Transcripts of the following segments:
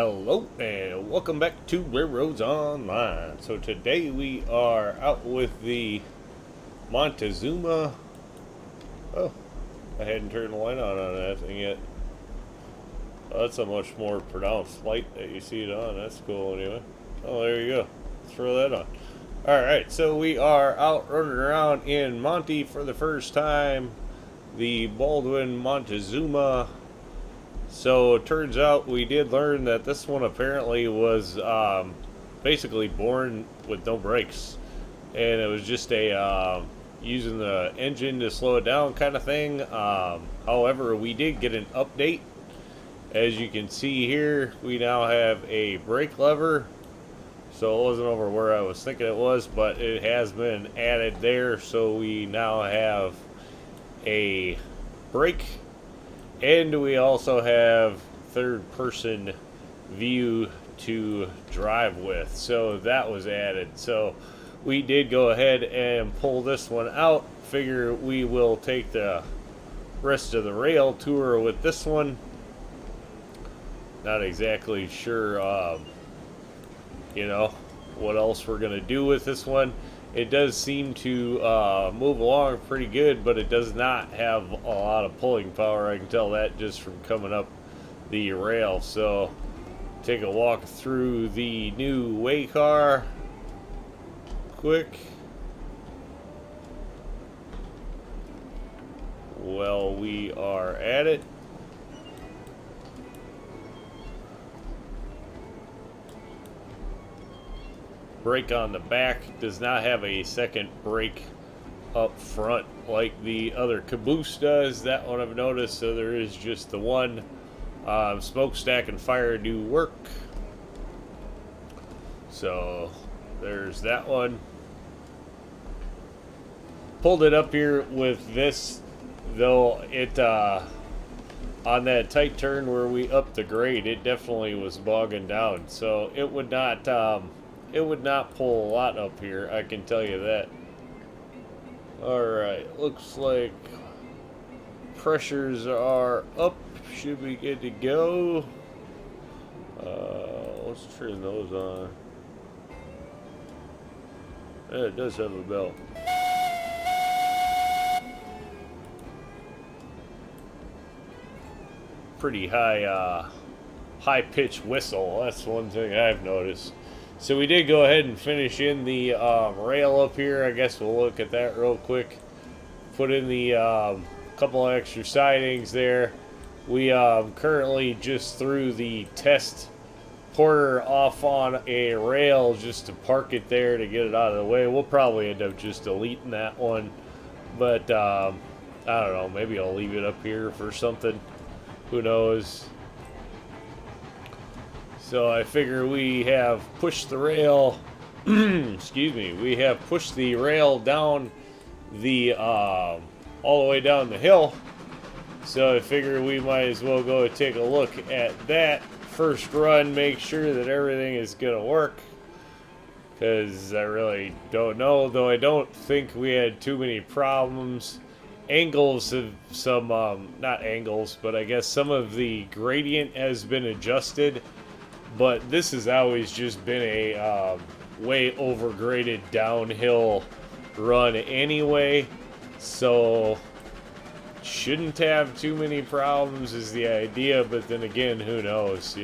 Hello and welcome back to RailRoads Online. So today we are out with the Montezuma. Oh, I hadn't turned the light on that thing yet. Oh, that's a much more pronounced light that you see it on. That's cool anyway. Oh, there you go. Let's throw that on. Alright, so we are out running around in Monty for the first time. The Baldwin Montezuma. So it turns out we did learn that this one apparently was basically born with no brakes, and it was just a using the engine to slow it down kind of thing. However, we did get an update. As you can see here, we now have a brake lever. So it wasn't over where I was thinking it was, but it has been added there. So we now have a brake. And we also have third-person view to drive with, so that was added. So we did go ahead and pull this one out. Figure we will take the rest of the rail tour with this one. Not exactly sure, what else we're going to do with this one. It does seem to move along pretty good, but it does not have a lot of pulling power. I can tell that just from coming up the rail. So take a walk through the new way car quick. Well, we are at it. Brake on the back, does not have a second brake up front like the other Caboose does. That one I've noticed, so there is just the one. Smokestack and fire do work, so there's that one. Pulled it up here with this, though it on that tight turn where we upped the grade, it definitely was bogging down, so it would not pull a lot up here, I can tell you that. Alright, looks like pressures are up. Should be good to go. Let's turn those on. Yeah, it does have a bell. Pretty high pitched whistle. That's one thing I've noticed. So we did go ahead and finish in the rail up here. I guess we'll look at that real quick. Put in the couple of extra sidings there. We currently just threw the test porter off on a rail just to park it there to get it out of the way. We'll probably end up just deleting that one. But I don't know. Maybe I'll leave it up here for something. Who knows? So I figure we have pushed the rail, excuse me, we have pushed the rail down the, all the way down the hill. So I figure we might as well go take a look at that first run, make sure that everything is going to work. Because I really don't know, though I don't think we had too many problems. Angles have some, not angles, but I guess some of the gradient has been adjusted. But this has always just been a way overgraded downhill run anyway, so shouldn't have too many problems is the idea, but then again, who knows,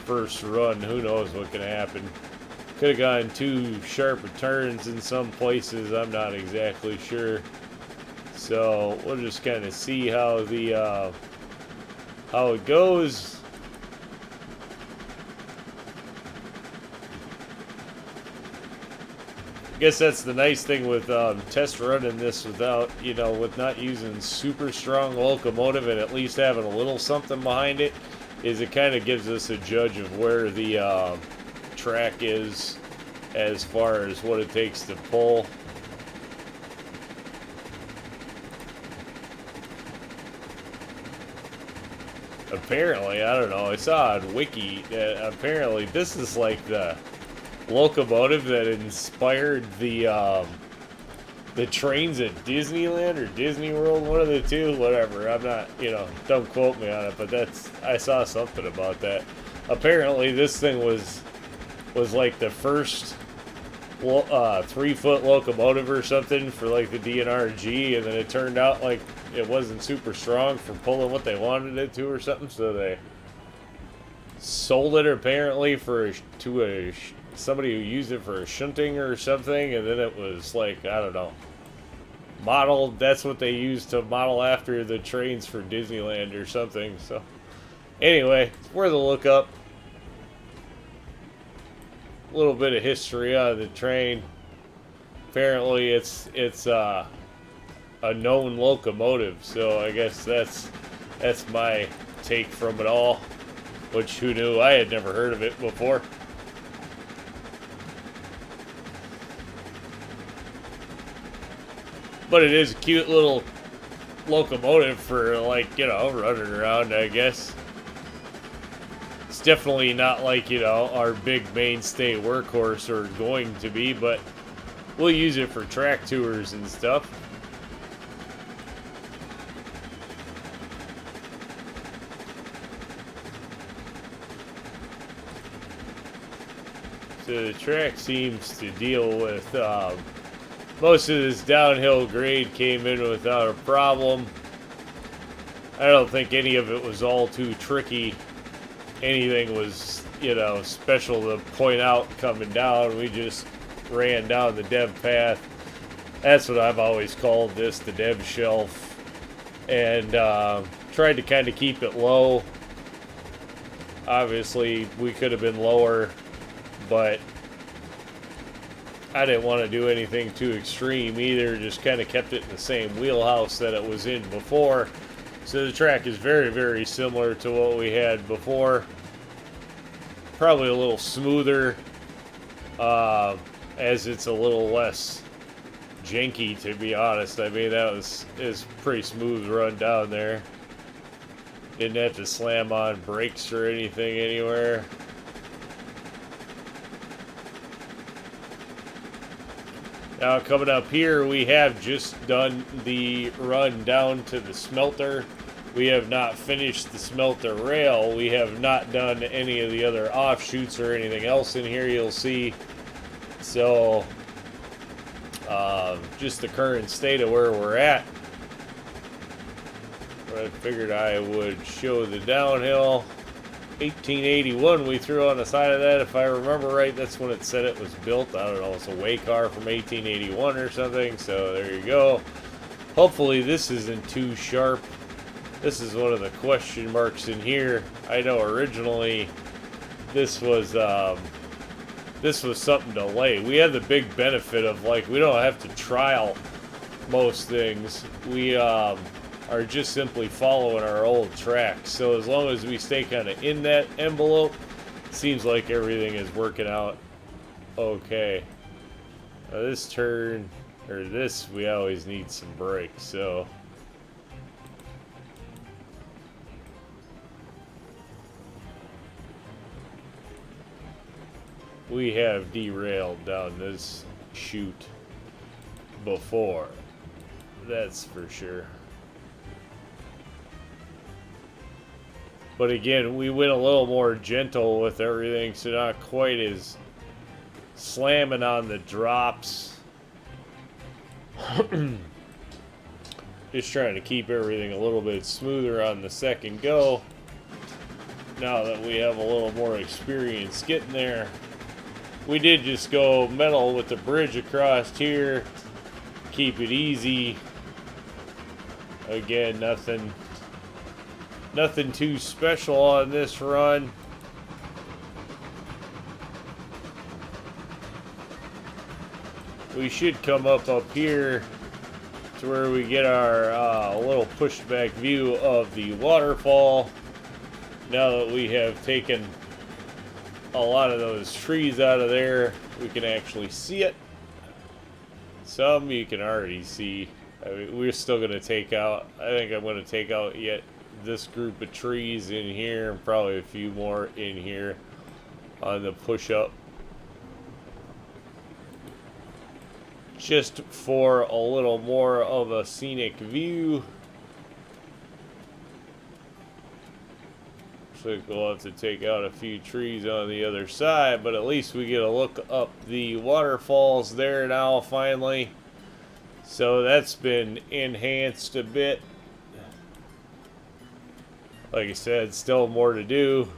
First run, who knows what can happen. Could have gotten too sharp of turns in some places, I'm not exactly sure. So we'll just kind of see how the how it goes. I guess that's the nice thing with test running this without, with not using super strong locomotive and at least having a little something behind it, is it kind of gives us a judge of where the track is as far as what it takes to pull. Apparently, I don't know, I saw on Wiki that apparently this is like the locomotive that inspired the trains at Disneyland or Disney World, one of the two, whatever. I'm not, don't quote me on it, but I saw something about that. apparently this thing was like the first 3-foot locomotive or something for like the DNRG, and then it turned out like it wasn't super strong for pulling what they wanted it to or something, so they sold it apparently to somebody who used it for shunting or something, and then it was like, I don't know, modeled. That's what they used to model after the trains for Disneyland or something. So anyway, it's worth a look up. A little bit of history on the train. Apparently it's a known locomotive, so I guess that's my take from it all, which who knew? I had never heard of it before. But it is a cute little locomotive for, like, you know, running around, I guess. It's definitely not like, you know, our big mainstay workhorse or going to be, but we'll use it for track tours and stuff. So the track seems to deal with most of this downhill grade came in without a problem. I don't think any of it was all too tricky. Anything was, you know, special to point out coming down. We just ran down the dev path. That's what I've always called this, the dev shelf. And tried to kind of keep it low. Obviously, we could have been lower, but I didn't want to do anything too extreme either. Just kind of kept it in the same wheelhouse that it was in before. So the track is very, very similar to what we had before. Probably a little smoother, as it's a little less janky, to be honest. I mean, is pretty smooth run down there. Didn't have to slam on brakes or anything anywhere. Now coming up here, we have just done the run down to the smelter. We have not finished the smelter rail. We have not done any of the other offshoots or anything else in here, you'll see. So, just the current state of where we're at. I figured I would show the downhill. 1881 we threw on the side of that. If I remember right, that's when it said it was built. I don't know, it's a way car from 1881 or something. So there you go. Hopefully this isn't too sharp. This is one of the question marks in here. I know originally this was something to lay. We had the big benefit of, like, we don't have to trial most things. We are just simply following our old tracks. So as long as we stay kind of in that envelope, seems like everything is working out okay. Now this turn, or this, we always need some brakes, so we have derailed down this chute before, that's for sure. But again, we went a little more gentle with everything, so not quite as slamming on the drops. Just trying to keep everything a little bit smoother on the second go. Now that we have a little more experience getting there. We did just go metal with the bridge across here. Keep it easy. Again, nothing too special on this run. We should come up here to where we get our little pushback view of the waterfall. Now that we have taken a lot of those trees out of there, we can actually see it. Some you can already see. I mean, we're still going to take out, I think I'm going to take out yet this group of trees in here, and probably a few more in here on the push-up, just for a little more of a scenic view. Looks like we'll have to take out a few trees on the other side, but at least we get a look up the waterfalls there now finally. So that's been enhanced a bit. Like I said, still more to do.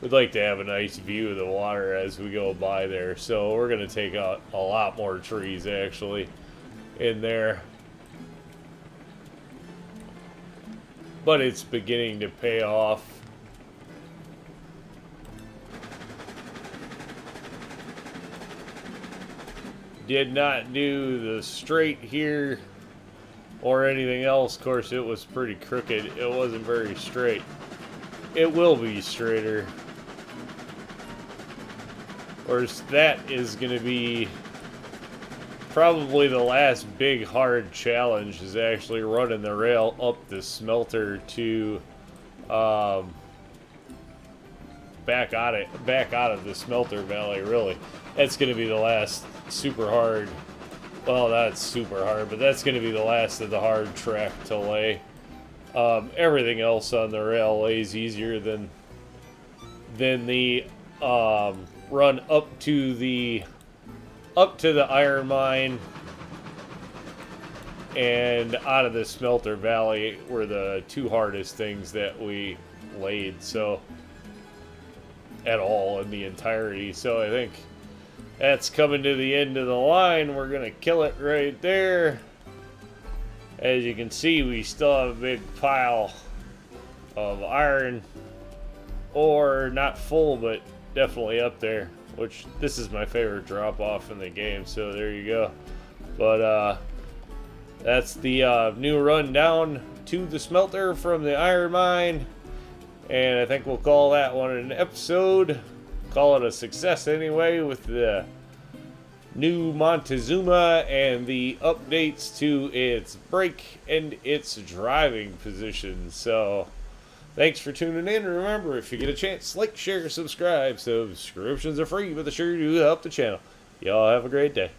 We'd like to have a nice view of the water as we go by there. So we're going to take out a lot more trees actually in there. But it's beginning to pay off. Did not do the straight here or anything else. Of course, it was pretty crooked. It wasn't very straight. It will be straighter. Of course, that is going to be probably the last big hard challenge, is actually running the rail up the smelter to back out of the smelter valley. Really, that's going to be the last super hard. Well, that's super hard, but that's going to be the last of the hard track to lay. Everything else on the rail lays easier than the run up to the iron mine and out of the smelter valley were the two hardest things that we laid, so at all in the entirety. So I think that's coming to the end of the line. We're gonna kill it right there. As you can see, we still have a big pile of iron ore, not full, but definitely up there, which this is my favorite drop off in the game, so there you go. But that's the new run down to the smelter from the iron mine, and I think we'll call that one an episode. Call it a success anyway, with the new Montezuma and the updates to its brake and its driving position. So thanks for tuning in. Remember, if you get a chance, like, share, subscribe. Subscriptions are free, but they sure do help the channel. Y'all have a great day.